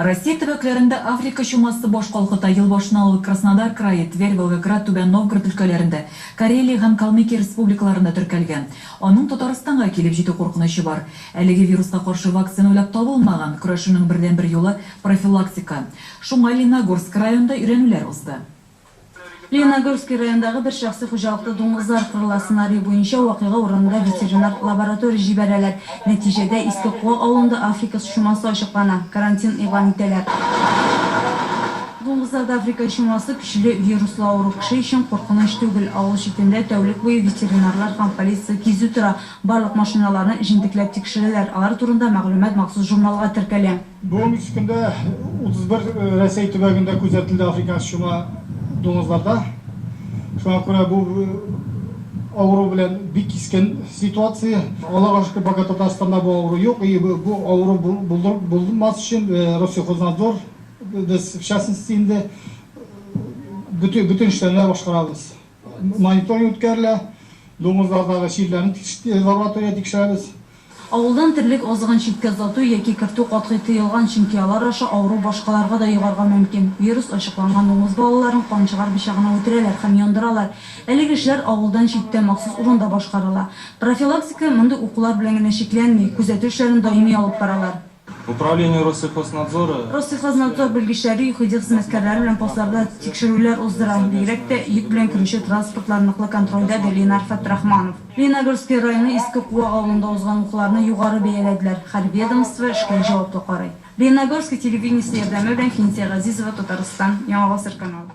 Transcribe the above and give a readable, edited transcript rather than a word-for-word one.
Россия төбәкләрендә Африка чумасы баш калкыта ел башына алып Краснодар крае, Тверь, Волгоград, Түбән Новгород өлкәләрендә, Карелия һәм Калмыкия республикаларында теркәлгән. Аның Татарстанга килеп җитү куркынычы бар. Әлеге вируска каршы вакцина уйлап табылмаган, көрәшенең бердән-бер юлы профилактика. Шуңа Лениногорск районында өйрәнүләр узды. Лениногорск районындагы бер шәхси хуҗалыкта дуңгызлар кырыла сценарий буенча вакыйга урынында ветеринар лаборатория җибәрәләр. Нәтиҗәдә Иске Куа авылында Африка чумасы ачыклана, карантин игълан итәләр. Дуңгызларда Африка чумасы көчле вируслы авыру кеше өчен куркыныч түгел. Авыл читендә тәүлек буе ветеринарлар һәм полиция кизү тора. Барлык машиналарны җентекләп тикшерәләр. Алар турында мәгълүмат махсус журналга теркәлә. Бүгенге көндә 31 Рәсәй төбәгендә күзәтелде Африка чума дуңгызларда. Шуңа күрә бу авыру белән бик кискен ситуация. Аллага шөкер, пока Татарстанда бу авыру юк. Бу авыру булмас өчен Россельхознадзор без в частности инде бүтән эшләрне башкарабыз. Мониторинг үткәрелә, дуңгызлардагы чирләрне лаборатория тикшерәбез. Авылдан тирлек азыгын читкә зату яки кертү катгый тыелган, чөнки алар аша авыру башкаларга да югарга мөмкин. Вирус ачыкланган дуңгыз балаларын кан чыгар бичагына үтерәләр һәм яндыралар. Әлеге эшләр авылдан читтә махсус урында башкарыла. Профилактика мондый укулар белән генә шикләнми, күзәтү эшләрен даими алып баралар. Управление Россельхознадзора. Россельхознадзор белгечләре юхиди хезмәткәрләре белән постларда тикшерүләр уздыра. Бигрәк тә йөк белән керүче транспортлар ныклы контрольдә Ленар Фатрахманов. Лениногорск районы Иске Куа авылында узган укуларны югары бәяләделәр. Хәрби ведомство эшкә җаваплы карый. Лениногорск телевидениесе ярдәме белән Финсия Газизова, Татарстан, Яңа Гасыр каналы.